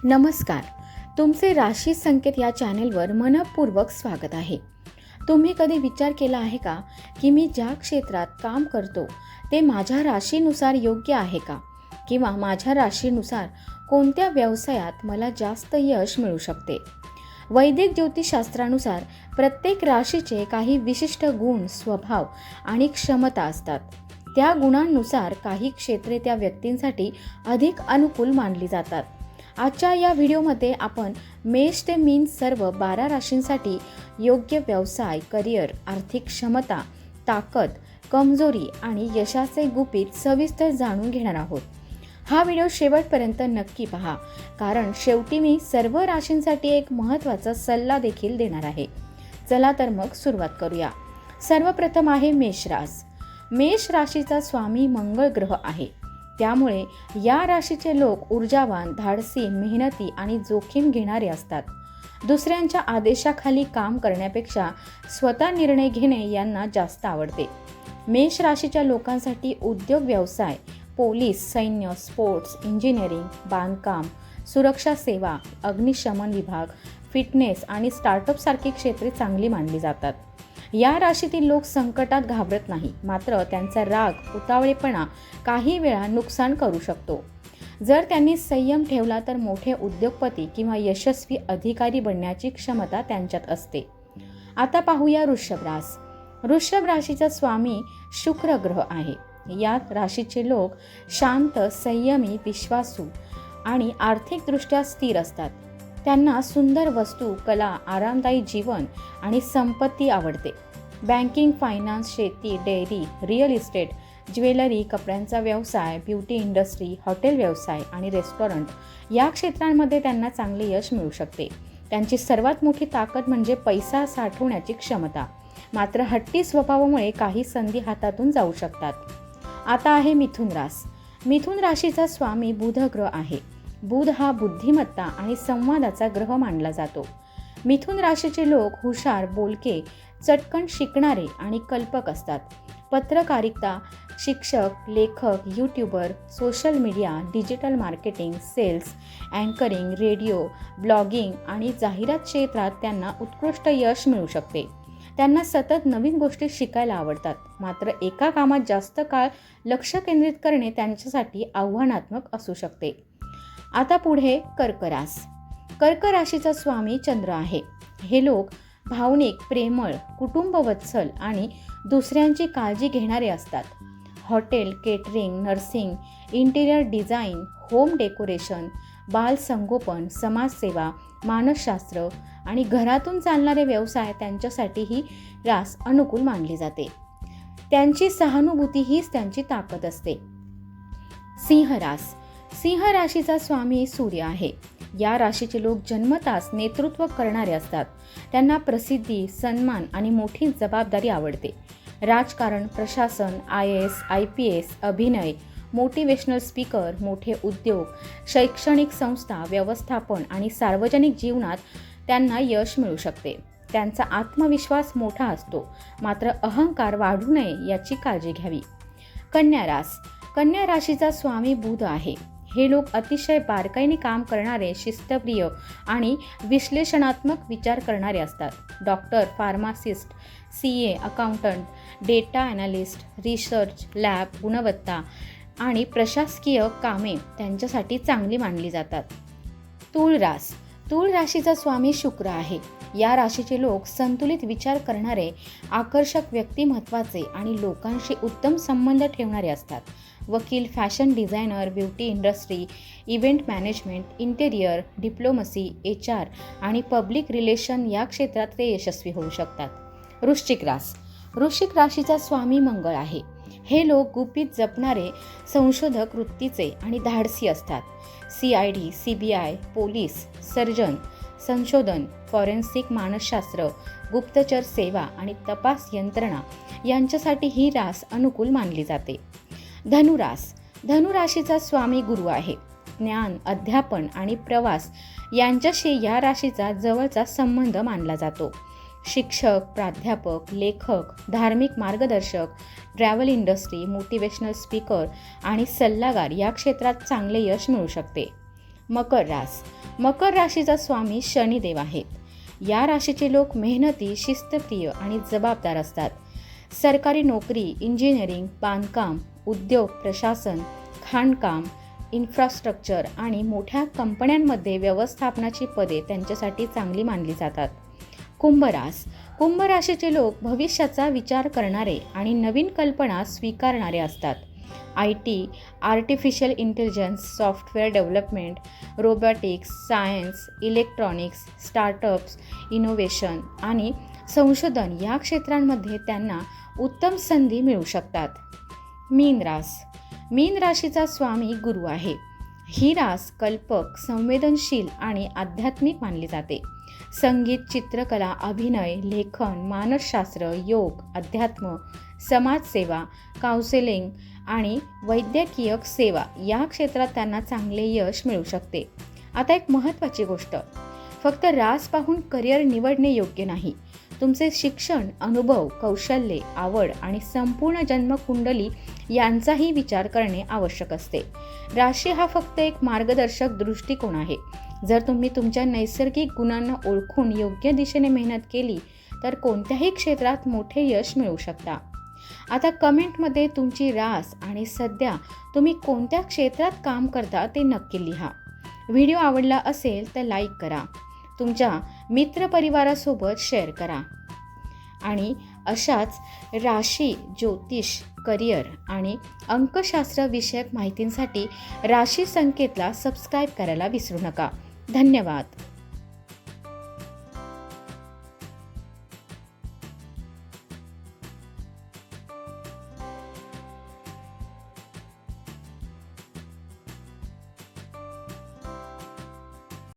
नमस्कार. तुमचे राशी संकेत या चॅनेलवर मनपूर्वक स्वागत आहे. तुम्ही कधी विचार केला आहे का की मी ज्या क्षेत्रात काम करतो ते माझ्या राशीनुसार योग्य आहे का, किंवा माझ्या राशीनुसार कोणत्या व्यवसायात मला जास्त यश मिळू शकते? वैदिक ज्योतिषशास्त्रानुसार प्रत्येक राशीचे काही विशिष्ट गुण, स्वभाव आणि क्षमता असतात. त्या गुणांनुसार काही क्षेत्रे त्या व्यक्तींसाठी अधिक अनुकूल मानली जातात. आजच्या या व्हिडिओमध्ये आपण मेष ते मीन सर्व 12 राशींसाठी योग्य व्यवसाय, करिअर, आर्थिक क्षमता, ताकद, कमजोरी आणि यशाचे गुपित सविस्तर जाणून घेणार आहोत. हा व्हिडिओ शेवटपर्यंत नक्की पहा, कारण शेवटी मी सर्व राशींसाठी एक महत्त्वाचा सल्ला देखील देणार आहे. चला तर मग सुरुवात करूया. सर्वप्रथम आहे मेष रास. मेष राशीचा स्वामी मंगळ ग्रह आहे. त्यामुळे या राशीचे लोक ऊर्जावान, धाडसी, मेहनती आणि जोखीम घेणारे असतात. दुसऱ्यांच्या आदेशाखाली काम करण्यापेक्षा स्वतः निर्णय घेणे यांना जास्त आवडते. मेष राशीच्या लोकांसाठी उद्योग, व्यवसाय, पोलीस, सैन्य, स्पोर्ट्स, इंजिनिअरिंग, बांधकाम, सुरक्षा सेवा, अग्निशमन विभाग, फिटनेस आणि स्टार्टअप सारखी क्षेत्रे चांगली मानली जातात. या राशीतील लोक संकटात घाबरत नाही, मात्र त्यांचा राग, उतावळेपणा काही वेळा नुकसान करू शकतो. जर त्यांनी संयम ठेवला तर मोठे उद्योगपती किंवा यशस्वी अधिकारी बनण्याची क्षमता त्यांच्यात असते. आता पाहूया वृषभ रास. वृषभ राशीचा स्वामी शुक्र ग्रह आहे. या राशीचे लोक शांत, संयमी, विश्वासू आणि आर्थिकदृष्ट्या स्थिर असतात. त्यांना सुंदर वस्तू, कला, आरामदायी जीवन आणि संपत्ती आवडते. बँकिंग, फायनान्स, शेती, डेअरी, रिअल इस्टेट, ज्वेलरी, कपड्यांचा व्यवसाय, ब्युटी इंडस्ट्री, हॉटेल व्यवसाय आणि रेस्टॉरंट या क्षेत्रांमध्ये त्यांना चांगले यश मिळू शकते. त्यांची सर्वात मोठी ताकद म्हणजे पैसा साठवण्याची क्षमता, मात्र हट्टी स्वभावामुळे काही संधी हातातून जाऊ शकतात. आता आहे मिथुन रास. मिथुन राशीचा स्वामी बुध ग्रह आहे. बुध हा बुद्धिमत्ता आणि संवादाचा ग्रह मानला जातो. मिथुन राशीचे लोक हुशार, बोलके, चटकन शिकणारे आणि कल्पक असतात. पत्रकारिता, शिक्षक, लेखक, YouTuber, social media, digital marketing, sales, anchoring, radio, blogging आणि जाहिरात क्षेत्रात त्यांना उत्कृष्ट यश मिळू शकते. त्यांना सतत नवीन गोष्टी शिकायला आवडतात, मात्र एका कामात जास्त काळ लक्ष केंद्रित करणे त्यांच्यासाठी आव्हानात्मक असू शकते. आता पुढे कर्क रास. कर्क राशीचा स्वामी चंद्र आहे. हे लोक भावनिक, प्रेमळ, कुटुंबवत्सल आणि दुसऱ्यांची काळजी घेणारे असतात. Hotel, catering, nursing, interior design, home decoration, बालसंगोपन, समाजसेवा, मानसशास्त्र आणि घरातून चालणारे व्यवसाय त्यांच्यासाठी ही रास अनुकूल मानली जाते. त्यांची सहानुभूती हीच त्यांची ताकद असते. सिंह रास. सिंह राशीचा स्वामी सूर्य आहे. या राशीचे लोक जन्मताच नेतृत्व करणारे असतात. त्यांना प्रसिद्धी, सन्मान आणि मोठी जबाबदारी आवडते. राजकारण, प्रशासन, IAS, IPS, अभिनय, मोटिवेशनल स्पीकर, मोठे उद्योग, शैक्षणिक संस्था, व्यवस्थापन आणि सार्वजनिक जीवनात त्यांना यश मिळू शकते. त्यांचा आत्मविश्वास मोठा असतो, मात्र अहंकार वाढू नये याची काळजी घ्यावी. कन्या रास. कन्या राशीचा स्वामी बुध आहे. हे लोक अतिशय बारकाईने काम करणारे, शिस्तप्रिय आणि विश्लेषणात्मक विचार करणारे असतात. Doctor, pharmacist, CA, accountant, data analyst, research lab, गुणवत्ता आणि प्रशासकीय कामे त्यांच्यासाठी चांगली मानली जातात. तूळ रास. तूळ राशीचा स्वामी शुक्र आहे. या राशीचे लोक संतुलित विचार करणारे, आकर्षक व्यक्तिमत्वाचे आणि लोकांशी उत्तम संबंध ठेवणारे असतात. वकील, fashion designer, beauty industry, event management, interior, diplomacy, HR आणि पब्लिक रिलेशन या क्षेत्रात ते यशस्वी होऊ शकतात. वृश्चिक रास. वृश्चिक राशीचा स्वामी मंगळ आहे. हे लोक गुपित जपणारे, संशोधक वृत्तीचे आणि धाडसी असतात. CID, CBI, पोलीस, सर्जन, संशोधन, फॉरेन्सिक, मानसशास्त्र, गुप्तचर सेवा आणि तपास यंत्रणा यांच्यासाठी ही रास अनुकूल मानली जाते. धनुरास. धनुराशीचा स्वामी गुरु आहे. ज्ञान, अध्यापन आणि प्रवास यांच्याशी या राशीचा जवळचा संबंध मानला जातो. शिक्षक, प्राध्यापक, लेखक, धार्मिक मार्गदर्शक, ट्रॅव्हल इंडस्ट्री, मोटिवेशनल स्पीकर आणि सल्लागार या क्षेत्रात चांगले यश मिळू शकते. मकर रास. मकर राशीचा स्वामी शनिदेव आहेत. या राशीचे लोक मेहनती, शिस्तप्रिय आणि जबाबदार असतात. सरकारी नोकरी, इंजिनिअरिंग, बांधकाम, उद्योग, प्रशासन, खाणकाम, इन्फ्रास्ट्रक्चर आणि मोठ्या कंपन्यांमध्ये व्यवस्थापनाची पदे त्यांच्यासाठी चांगली मानली जातात. कुंभ राशीचे लोक भविष्याचा विचार करणारे आणि नवीन कल्पना स्वीकारणारे असतात. IT, artificial intelligence, software development, robotics, science, electronics, startups, innovation आणि संशोधन या क्षेत्रांमध्ये त्यांना उत्तम संधी मिळू शकतात. मीन राशीचा स्वामी गुरु आहे. ही रास कल्पक, संवेदनशील आणि आध्यात्मिक मानली जाते. संगीत, चित्रकला, अभिनय, लेखन, मानसशास्त्र, योग, अध्यात्म, समाजसेवा, काउन्सिलिंग आणि वैद्यकीय सेवा या क्षेत्रात त्यांना चांगले यश मिळू शकते. आता एक महत्त्वाची गोष्ट, फक्त रास पाहून करिअर निवडणे योग्य नाही. तुमचे शिक्षण, अनुभव, कौशल्ये, आवड आणि संपूर्ण जन्मकुंडली यांचाही विचार करणे आवश्यक असते. राशी हा फक्त एक मार्गदर्शक दृष्टिकोन आहे. जर तुम्ही तुमच्या नैसर्गिक गुणांना ओळखून योग्य दिशेने मेहनत केली तर कोणत्याही क्षेत्रात मोठे यश मिळवू शकता. आता कमेंटमध्ये तुमची रास आणि सध्या तुम्ही कोणत्या क्षेत्रात काम करता ते नक्की लिहा. व्हिडिओ आवडला असेल तर लाईक करा, तुमच्या मित्रपरिवारासोबत शेअर करा आणि अशाच राशी, ज्योतिष, करिअर आणि अंकशास्त्र विषयक माहितींसाठी राशी संकेतला सबस्क्राईब करायला विसरू नका. धन्यवाद.